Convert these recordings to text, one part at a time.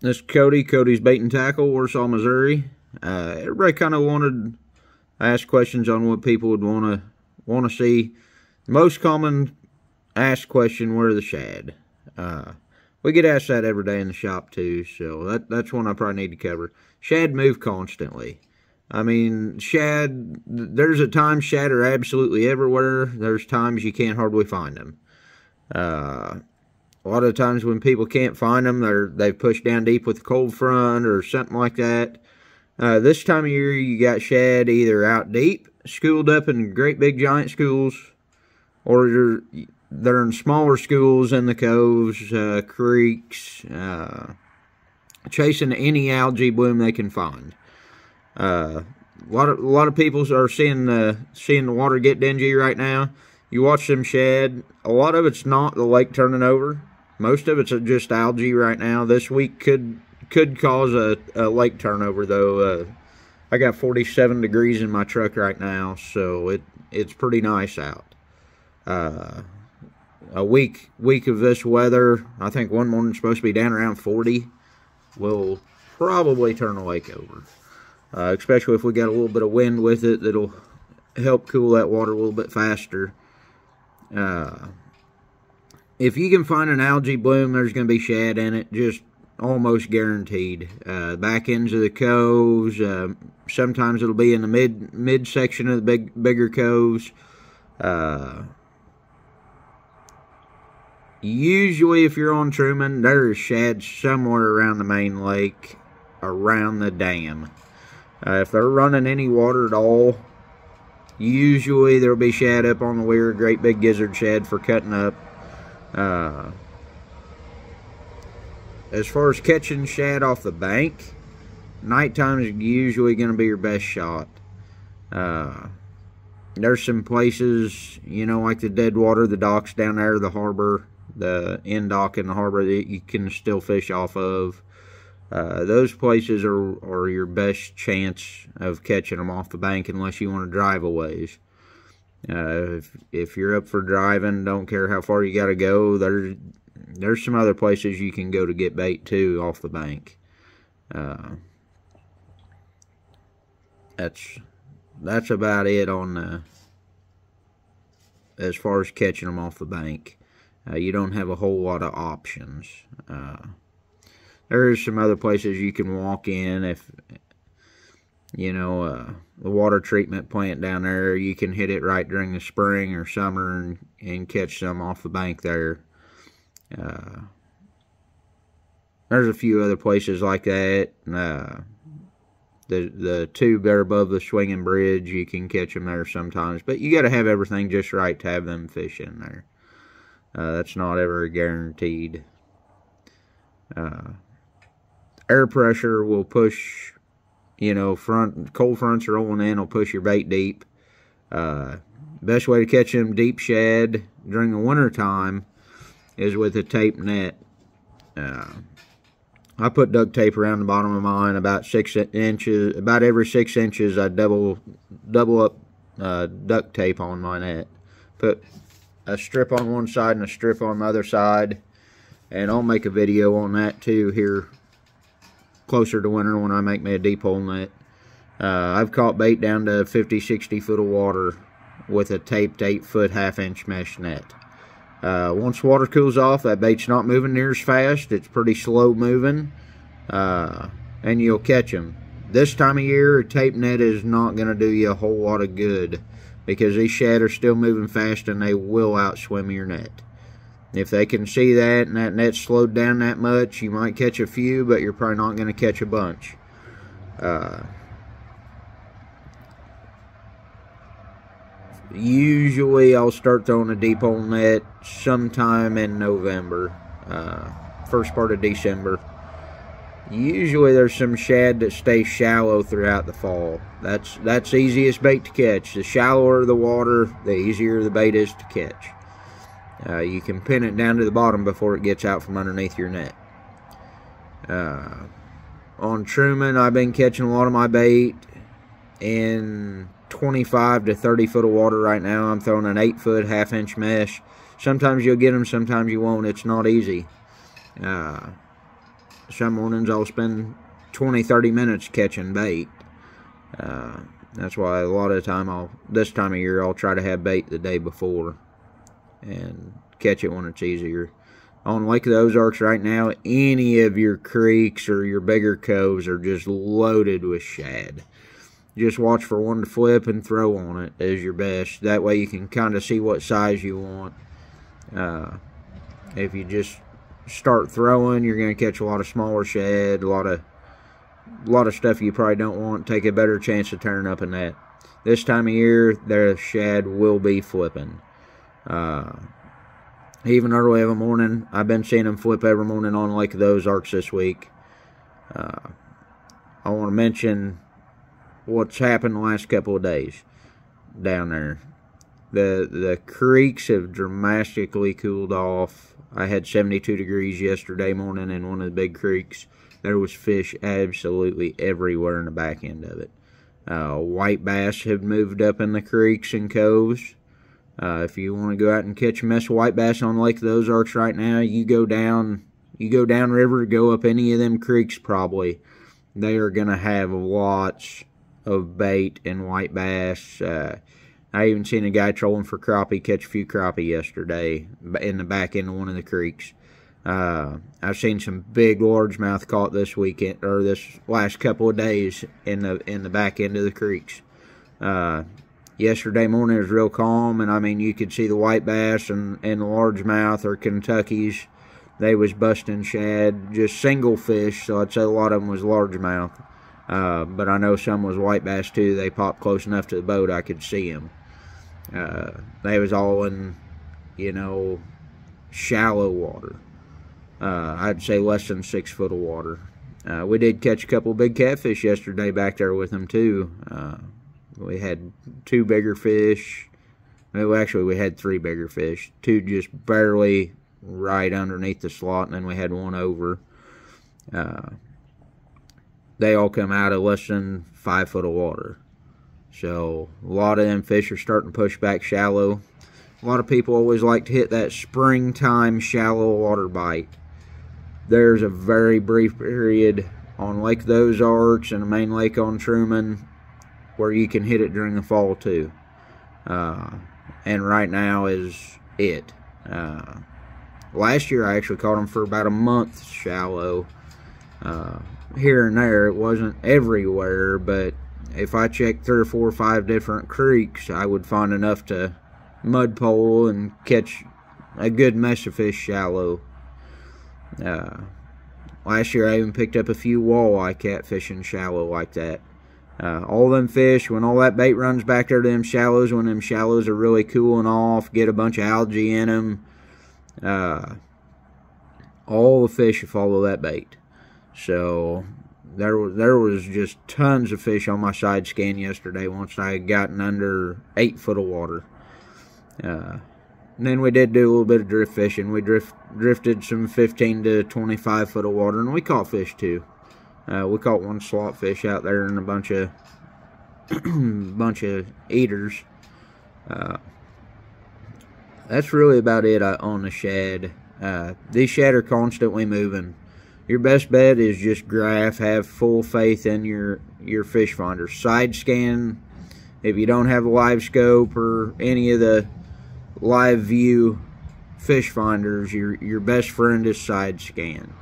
This is Cody. Cody's Bait and Tackle, Warsaw, Missouri. Everybody kind of wanted to ask questions on what people would want to see. Most common asked question: where are the shad? We get asked that every day in the shop too, so that's one I probably need to cover. Shad move constantly. I mean, shad, there's a time shad are absolutely everywhere. There's times you can't hardly find them. A lot of times when people can't find them, they've pushed down deep with the cold front or something like that. This time of year, you got shad either out deep, schooled up in great big giant schools, or they're in smaller schools in the coves, creeks, chasing any algae bloom they can find. A lot of people are seeing the water get dingy right now. You watch them shad. A lot of it's not the lake turning over. Most of it's just algae right now. This week could cause a lake turnover though. I got 47 degrees in my truck right now, so it's pretty nice out. A week of this weather, I think one morning's supposed to be down around 40, will probably turn the lake over. Especially if we got a little bit of wind with it, that'll help cool that water a little bit faster. If you can find an algae bloom, there's going to be shad in it, just almost guaranteed. Back ends of the coves, sometimes it'll be in the mid section of the bigger coves. Usually, if you're on Truman, there's shad somewhere around the main lake, around the dam. If they're running any water at all, usually there'll be shad up on the weir, great big gizzard shad for cutting up. As far as catching shad off the bank, nighttime is usually going to be your best shot. There's some places, you know, like the Deadwater, the docks down there, the harbor, the end dock in the harbor that you can still fish off of. Those places are your best chance of catching them off the bank unless you want to drive a ways. If you're up for driving, don't care how far you got to go, there's some other places you can go to get bait too off the bank. That's about it on as far as catching them off the bank. You don't have a whole lot of options. There's some other places you can walk in. If you know the water treatment plant down there, you can hit it right during the spring or summer and catch some off the bank there. There's a few other places like that. The tube there above the swinging bridge, you can catch them there sometimes, but you got to have everything just right to have them fish in there. That's not ever guaranteed. Air pressure will push, you know, cold fronts rolling in will push your bait deep. Best way to catch them deep shad during the winter time is with a tape net. I put duct tape around the bottom of mine about 6 inches. About every 6 inches, I double up duct tape on my net. Put a strip on one side and a strip on the other side, and I'll make a video on that too here closer to winter when I make me a deep hole net. I've caught bait down to 50-60 foot of water with a taped 8-foot half-inch mesh net. Once water cools off, that bait's not moving near as fast. It's pretty slow moving, and you'll catch them. This time of year, a tape net is not going to do you a whole lot of good because these shad are still moving fast and they will outswim your net. If they can see that and that net's slowed down that much, you might catch a few, but you're probably not going to catch a bunch. Usually I'll start throwing a deep hole net sometime in November, first part of December. Usually there's some shad that stay shallow throughout the fall. That's the easiest bait to catch. The shallower the water, the easier the bait is to catch. You can pin it down to the bottom before it gets out from underneath your net. On Truman, I've been catching a lot of my bait in 25 to 30 foot of water right now. I'm throwing an 8-foot half-inch mesh. Sometimes you'll get them, sometimes you won't. It's not easy. some mornings I'll spend 20-30 minutes catching bait. That's why a lot of the time this time of year I'll try to have bait the day before and catch it when it's easier. On Lake of the Ozarks right now, any of your creeks or your bigger coves are just loaded with shad. Just watch for one to flip and throw on it as your best. That way you can kind of see what size you want. If you just start throwing, you're going to catch a lot of smaller shad, a lot of stuff you probably don't want. Take a better chance of turning up in that. This time of year, the shad will be flipping. Even early in the morning, I've been seeing them flip every morning on Lake of the Ozarks this week. I want to mention what's happened the last couple of days down there. The creeks have dramatically cooled off. I had 72 degrees yesterday morning in one of the big creeks. There was fish absolutely everywhere in the back end of it. White bass have moved up in the creeks and coves. If you want to go out and catch a mess of white bass on Lake of the Ozarks right now, you go down river, go up any of them creeks probably. They are going to have lots of bait and white bass. I even seen a guy trolling for crappie catch a few crappie yesterday in the back end of one of the creeks. I've seen some big largemouth caught this weekend or this last couple of days in the back end of the creeks. Yesterday morning it was real calm, and I mean you could see the white bass and the largemouth or Kentuckies. They was busting shad, just single fish, so I'd say a lot of them was largemouth. But I know some was white bass too. They popped close enough to the boat I could see them. They was all in, shallow water. I'd say less than 6 foot of water. We did catch a couple big catfish yesterday back there with them too. We had 2 bigger fish. Well, actually, we had 3 bigger fish. 2 just barely right underneath the slot, and then we had 1 over. They all come out of less than 5 foot of water. So a lot of them fish are starting to push back shallow. A lot of people always like to hit that springtime shallow water bite. There's a very brief period on Lake of the Ozarks and the main lake on Truman where you can hit it during the fall too. And right now is it. Last year I actually caught them for about a month shallow. Here and there, it wasn't everywhere, but if I checked 3 or 4 or 5 different creeks, I would find enough to mud pole and catch a good mess of fish shallow. Last year I even picked up a few walleye catfishing shallow like that. All them fish, when all that bait runs back there to them shallows, when them shallows are really cooling off, get a bunch of algae in them, all the fish follow that bait. So there was just tons of fish on my side scan yesterday once I had gotten under 8 foot of water. And then we did do a little bit of drift fishing. We drifted some 15 to 25 foot of water, and we caught fish too. We caught 1 slot fish out there and a bunch of eaters. That's really about it on the shad. These shad are constantly moving. Your best bet is just graph. Have full faith in your fish finder. Side scan. If you don't have a live scope or any of the live view fish finders, your best friend is side scan.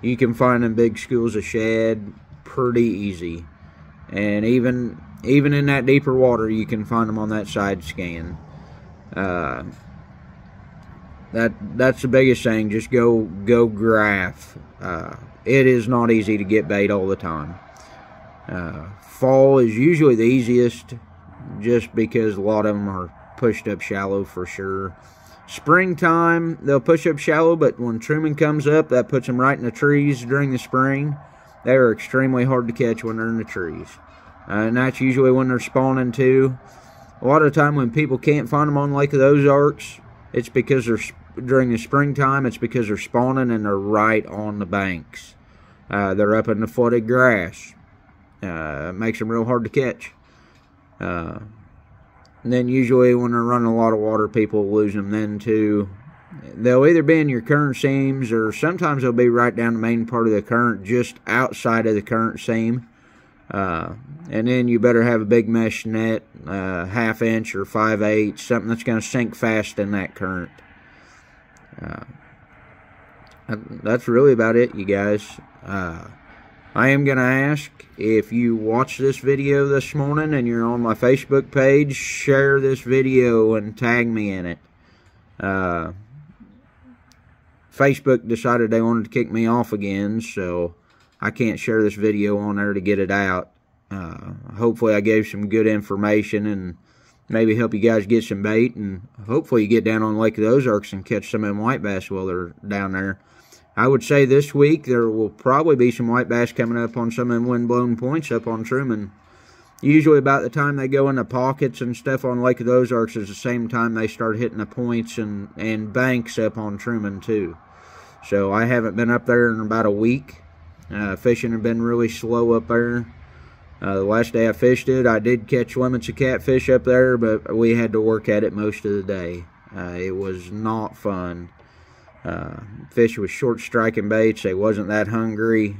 You can find them big schools of shad pretty easy, and even in that deeper water you can find them on that side scan. That's the biggest thing. Just go graph. It is not easy to get bait all the time. Fall is usually the easiest, just because a lot of them are pushed up shallow for sure. Springtime, they'll push up shallow, but when Truman comes up, that puts them right in the trees during the spring. They are extremely hard to catch when they're in the trees. And that's usually when they're spawning too. A lot of the time when people can't find them on Lake of the Ozarks, it's because during the springtime, it's because they're spawning and they're right on the banks. They're up in the flooded grass. It makes them real hard to catch. And then usually when they're running a lot of water, people lose them then too. they'll either be in your current seams, or sometimes they'll be right down the main part of the current, just outside of the current seam. And then you better have a big mesh net, 1/2 inch or 5/8, something that's going to sink fast in that current. That's really about it, you guys. I am going to ask, if you watch this video this morning and you're on my Facebook page, share this video and tag me in it. Facebook decided they wanted to kick me off again, so I can't share this video on there to get it out. Hopefully I gave some good information and maybe help you guys get some bait, and hopefully you get down on Lake of the Ozarks and catch some of them white bass while they're down there. I would say this week there will probably be some white bass coming up on some of them wind-blown points up on Truman. Usually about the time they go in the pockets and stuff on Lake of the Ozarks is the same time they start hitting the points and banks up on Truman too. So I haven't been up there in about a week. Fishing has been really slow up there. The last day I fished it, I did catch limits of catfish up there, but we had to work at it most of the day. It was not fun. Fish with short striking baits, they wasn't that hungry.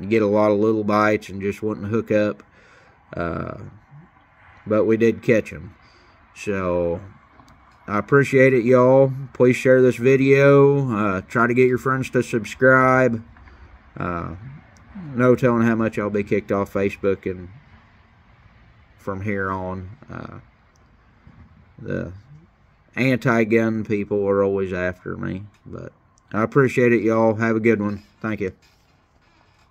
You get a lot of little bites and just wouldn't hook up. But we did catch them. So I appreciate it, y'all. Please share this video. Try to get your friends to subscribe. No telling how much I'll be kicked off Facebook and from here on. The anti-gun people are always after me, but I appreciate it, y'all. Have a good one. Thank you.